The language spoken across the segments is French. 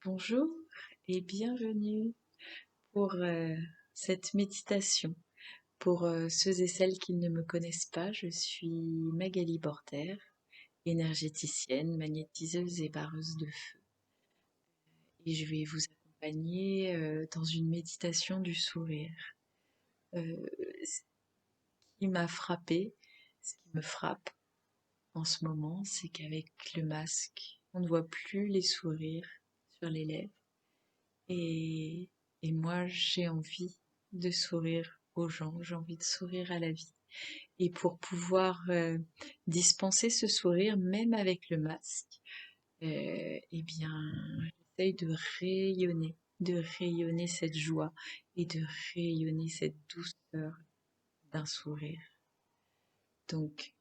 Bonjour et bienvenue pour cette méditation. Pour ceux et celles qui ne me connaissent pas, je suis Magali Border, énergéticienne, magnétiseuse et barreuse de feu. Et je vais vous accompagner dans une méditation du sourire. Ce qui m'a frappée, ce qui me frappe en ce moment, c'est qu'avec le masque, on ne voit plus les sourires sur les lèvres. Et, et moi, j'ai envie de sourire aux gens, j'ai envie de sourire à la vie. Et pour pouvoir dispenser ce sourire, même avec le masque, eh bien, j'essaye de rayonner cette joie et de rayonner cette douceur d'un sourire. Donc,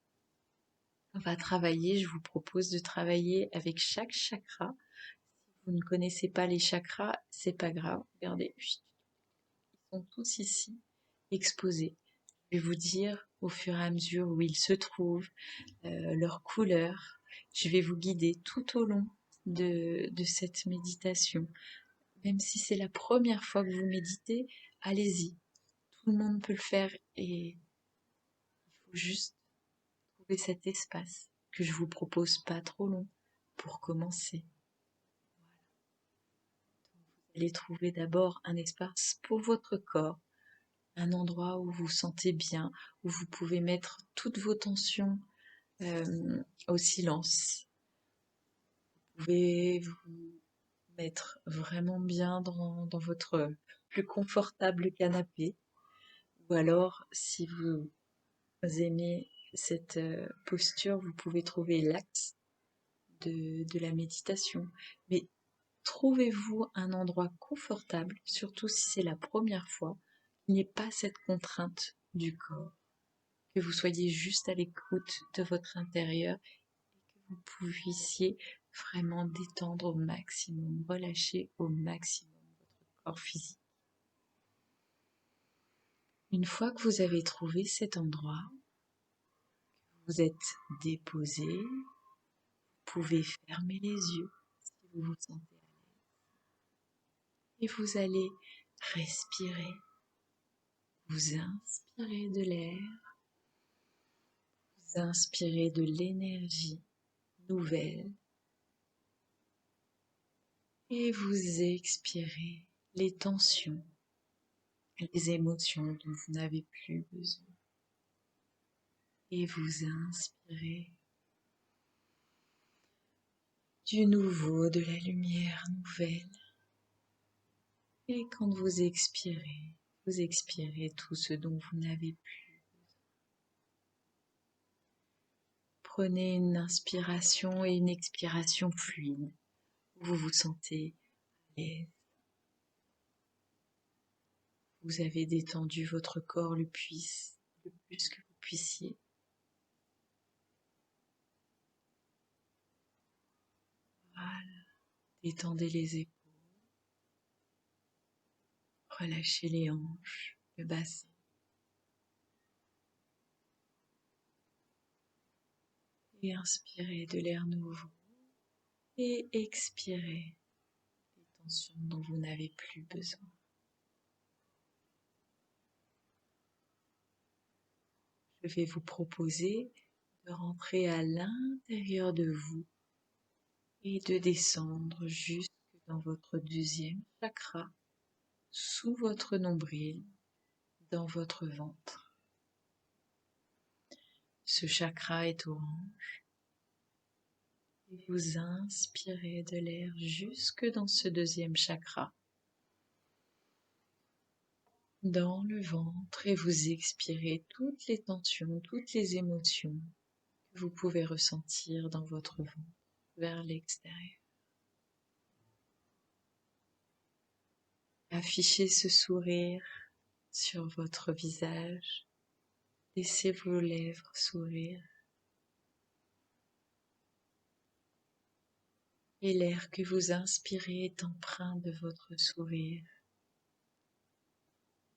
on va travailler, je vous propose de travailler avec chaque chakra. Si vous ne connaissez pas les chakras, c'est pas grave. Regardez, ils sont tous ici exposés. Je vais vous dire au fur et à mesure où ils se trouvent, leur couleur. Je vais vous guider tout au long de cette méditation. Même si c'est la première fois que vous méditez, allez-y. Tout le monde peut le faire et il faut juste trouver cet espace que je vous propose pas trop long pour commencer. Vous allez trouver d'abord un espace pour votre corps, un endroit où vous vous sentez bien, où vous pouvez mettre toutes vos tensions au silence. Vous pouvez vous mettre vraiment bien dans votre plus confortable canapé. Ou alors, si vous aimez cette posture, vous pouvez trouver l'axe de la méditation. Mais trouvez-vous un endroit confortable, surtout si c'est la première fois, qu'il n'y ait pas cette contrainte du corps, que vous soyez juste à l'écoute de votre intérieur et que vous puissiez vraiment détendre au maximum, relâcher au maximum votre corps physique. Une fois que vous avez trouvé cet endroit, vous êtes déposé, vous pouvez fermer les yeux si vous vous sentez à l'aise. Et vous allez respirer. Vous inspirez de l'air, vous inspirez de l'énergie nouvelle et vous expirez les tensions, les émotions dont vous n'avez plus besoin. Et vous inspirez du nouveau, de la lumière nouvelle. Et quand vous expirez tout ce dont vous n'avez plus. Prenez une inspiration et une expiration fluide. Vous vous sentez à l'aise. Vous avez détendu votre corps le plus que vous puissiez. Voilà. Détendez les épaules. Relâchez les hanches, le bassin. Et inspirez de l'air nouveau. Et expirez les tensions dont vous n'avez plus besoin. Je vais vous proposer de rentrer à l'intérieur de vous et de descendre jusque dans votre deuxième chakra, sous votre nombril, dans votre ventre. Ce chakra est orange et vous inspirez de l'air jusque dans ce deuxième chakra, dans le ventre, et vous expirez toutes les tensions, toutes les émotions que vous pouvez ressentir dans votre ventre vers l'extérieur. Affichez ce sourire sur votre visage. Laissez vos lèvres sourire. Et l'air que vous inspirez est empreint de votre sourire,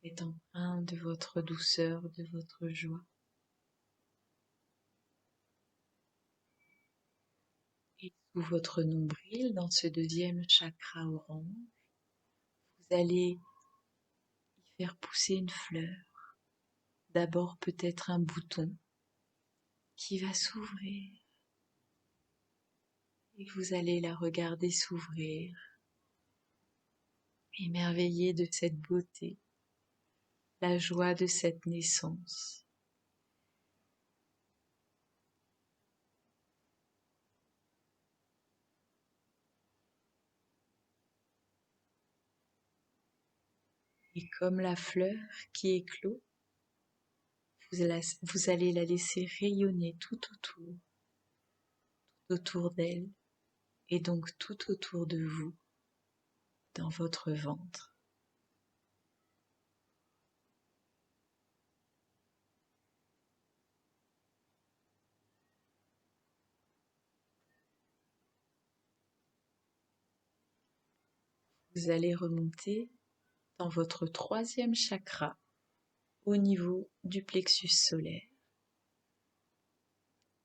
est empreint de votre douceur, de votre joie. Et sous votre nombril, dans ce deuxième chakra orange, vous allez y faire pousser une fleur. D'abord peut-être un bouton qui va s'ouvrir. Et vous allez la regarder s'ouvrir, émerveillé de cette beauté, la joie de cette naissance. Et comme la fleur qui éclot, vous allez la laisser rayonner tout autour d'elle, et donc tout autour de vous, dans votre ventre. Vous allez remonter dans votre troisième chakra, au niveau du plexus solaire,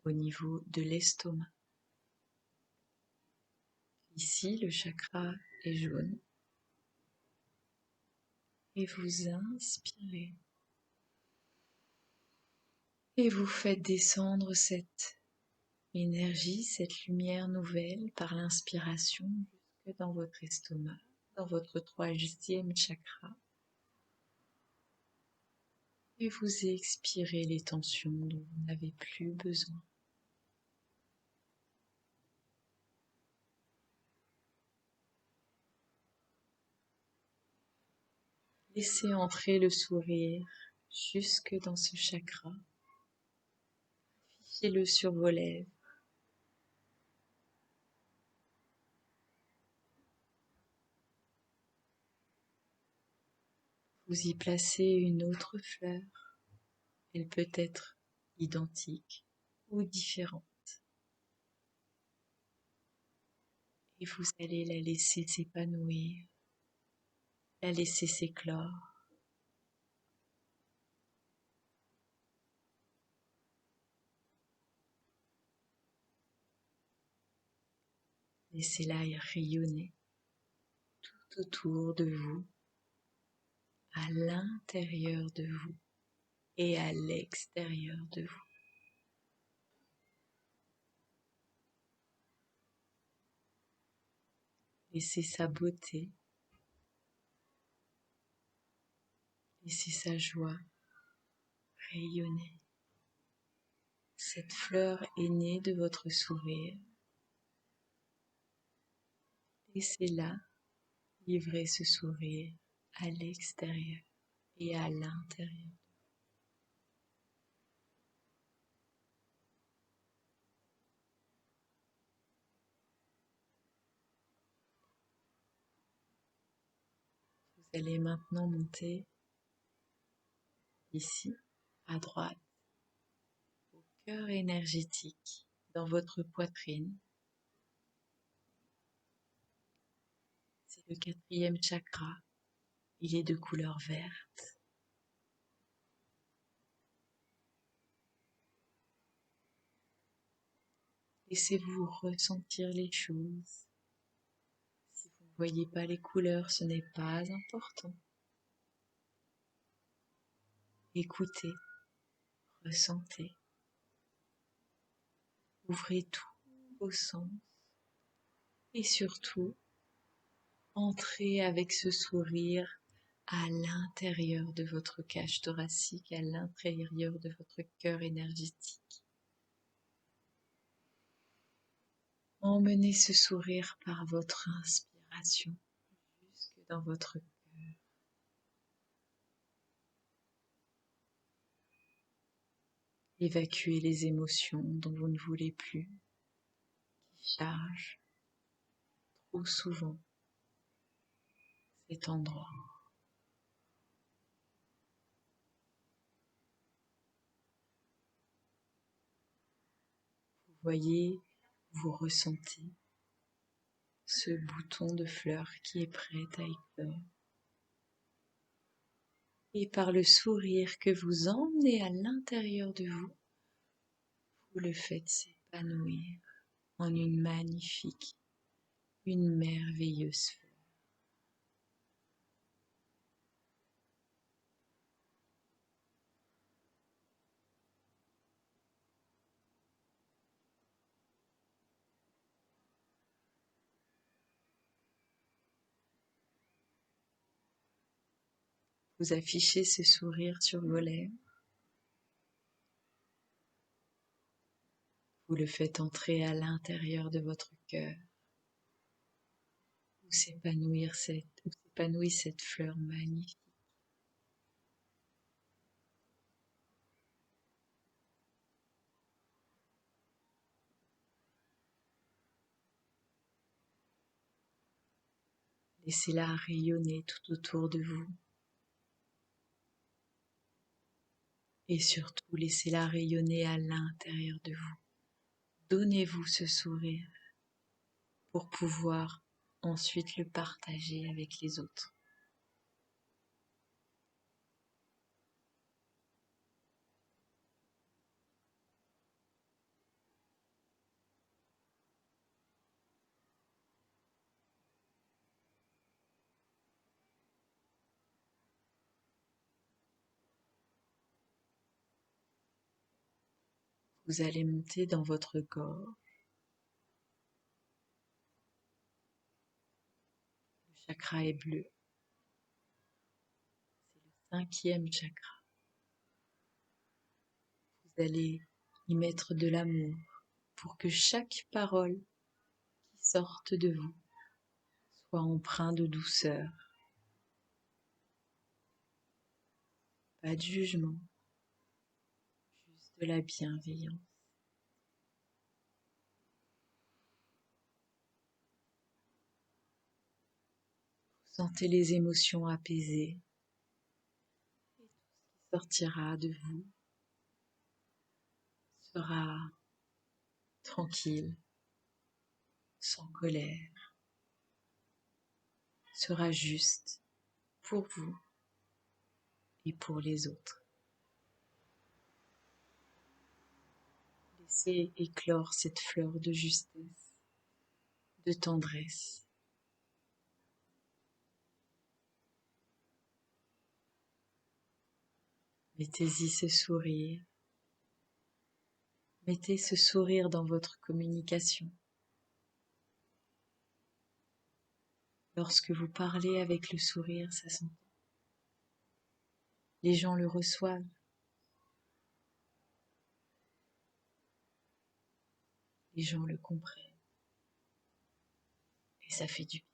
au niveau de l'estomac. Ici, le chakra est jaune. Et vous inspirez. Et vous faites descendre cette énergie, cette lumière nouvelle par l'inspiration jusque dans votre estomac, dans votre troisième chakra. Et vous expirez les tensions dont vous n'avez plus besoin. Laissez entrer le sourire jusque dans ce chakra. Affichez-le sur vos lèvres. Vous y placez une autre fleur. Elle peut être identique ou différente. Et vous allez la laisser s'épanouir, la laisser s'éclore. Laissez-la rayonner tout autour de vous, à l'intérieur de vous et à l'extérieur de vous. Laissez sa beauté, laissez sa joie rayonner. Cette fleur est née de votre sourire. Laissez-la livrer ce sourire à l'extérieur et à l'intérieur. Vous allez maintenant monter ici, à droite, au cœur énergétique, dans votre poitrine. C'est le quatrième chakra. Il est de couleur verte. Laissez-vous ressentir les choses. Si vous ne voyez pas les couleurs, ce n'est pas important. Écoutez, ressentez. Ouvrez tous vos sens. Et surtout, entrez avec ce sourire à l'intérieur de votre cage thoracique, à l'intérieur de votre cœur énergétique. Emmenez ce sourire par votre inspiration jusque dans votre cœur. Évacuez les émotions dont vous ne voulez plus, qui chargent trop souvent cet endroit. Vous voyez, vous ressentez ce bouton de fleur qui est prêt à éclore. Et par le sourire que vous emmenez à l'intérieur de vous, vous le faites s'épanouir en une magnifique, une merveilleuse fleur. Vous affichez ce sourire sur vos lèvres. Vous le faites entrer à l'intérieur de votre cœur, où s'épanouit cette fleur magnifique. Laissez-la rayonner tout autour de vous. Et surtout, laissez-la rayonner à l'intérieur de vous. Donnez-vous ce sourire pour pouvoir ensuite le partager avec les autres. Vous allez monter dans votre corps. Le chakra est bleu. C'est le 5e chakra. Vous allez y mettre de l'amour pour que chaque parole qui sorte de vous soit empreinte de douceur. Pas de jugement, juste de la bienveillance. Vous sentez les émotions apaisées. Et tout ce qui sortira de vous sera tranquille, sans colère, sera juste pour vous et pour les autres. Laissez éclore cette fleur de justesse, de tendresse. Mettez-y ce sourire. Mettez ce sourire dans votre communication. Lorsque vous parlez avec le sourire, ça s'entend. Les gens le reçoivent. Les gens le comprennent. Et ça fait du bien.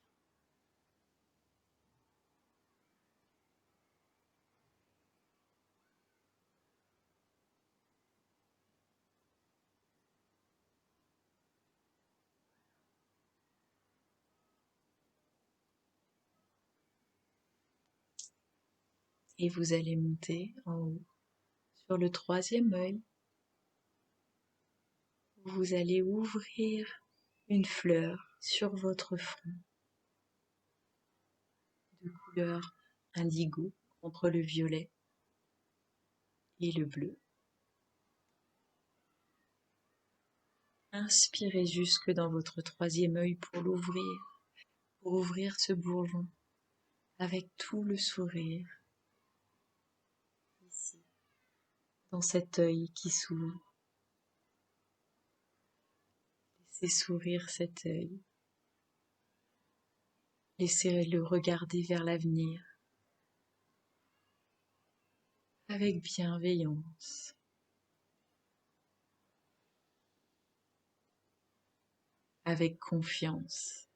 Et vous allez monter en haut, sur le 3e œil. Vous allez ouvrir une fleur sur votre front de couleur indigo contre le violet et le bleu. Inspirez jusque dans votre 3e œil pour l'ouvrir, pour ouvrir ce bourgeon avec tout le sourire ici, dans cet œil qui s'ouvre. Laissez sourire cet œil. Laissez-le regarder vers l'avenir avec bienveillance. Avec confiance.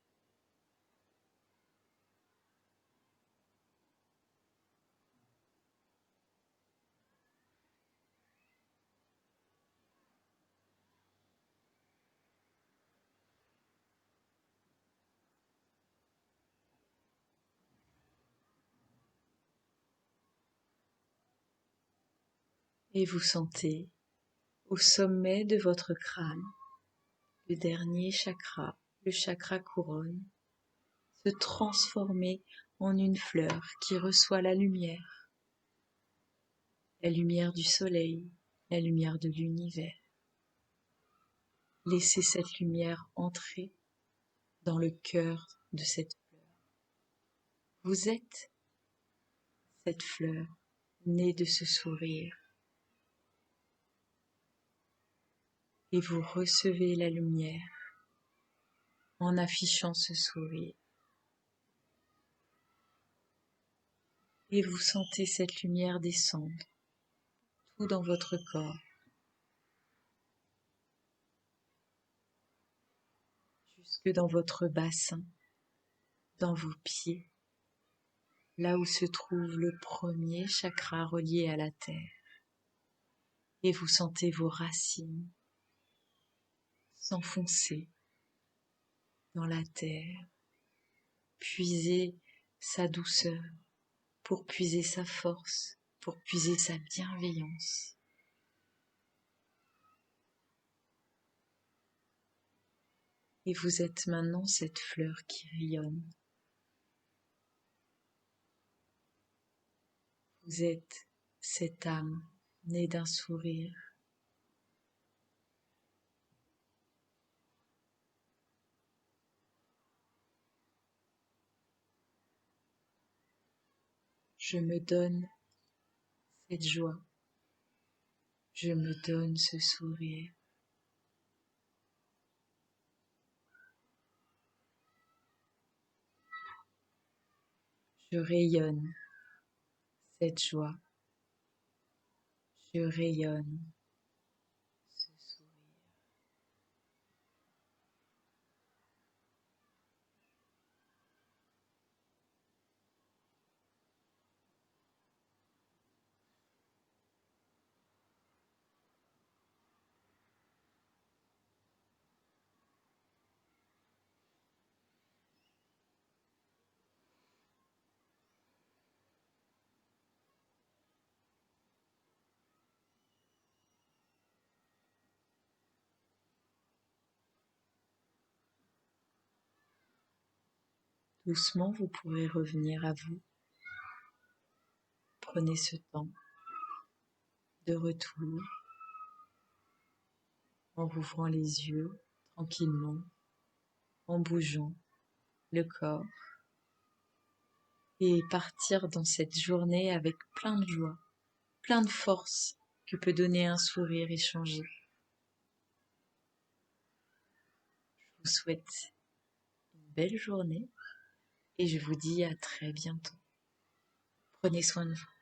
Et vous sentez au sommet de votre crâne le dernier chakra, le chakra couronne, se transformer en une fleur qui reçoit la lumière du soleil, la lumière de l'univers. Laissez cette lumière entrer dans le cœur de cette fleur. Vous êtes cette fleur née de ce sourire et vous recevez la lumière en affichant ce sourire. Et vous sentez cette lumière descendre tout dans votre corps, jusque dans votre bassin, dans vos pieds, là où se trouve le premier chakra relié à la terre. Et vous sentez vos racines s'enfoncer dans la terre, puiser sa douceur, pour puiser sa force, pour puiser sa bienveillance. Et vous êtes maintenant cette fleur qui rayonne. Vous êtes cette âme née d'un sourire. Je me donne cette joie. Je me donne ce sourire. Je rayonne cette joie. Je rayonne ce sourire. Doucement, vous pourrez revenir à vous. Prenez ce temps de retour en rouvrant les yeux tranquillement, en bougeant le corps et partir dans cette journée avec plein de joie, plein de force que peut donner un sourire échangé. Je vous souhaite une belle journée et je vous dis à très bientôt. Prenez soin de vous.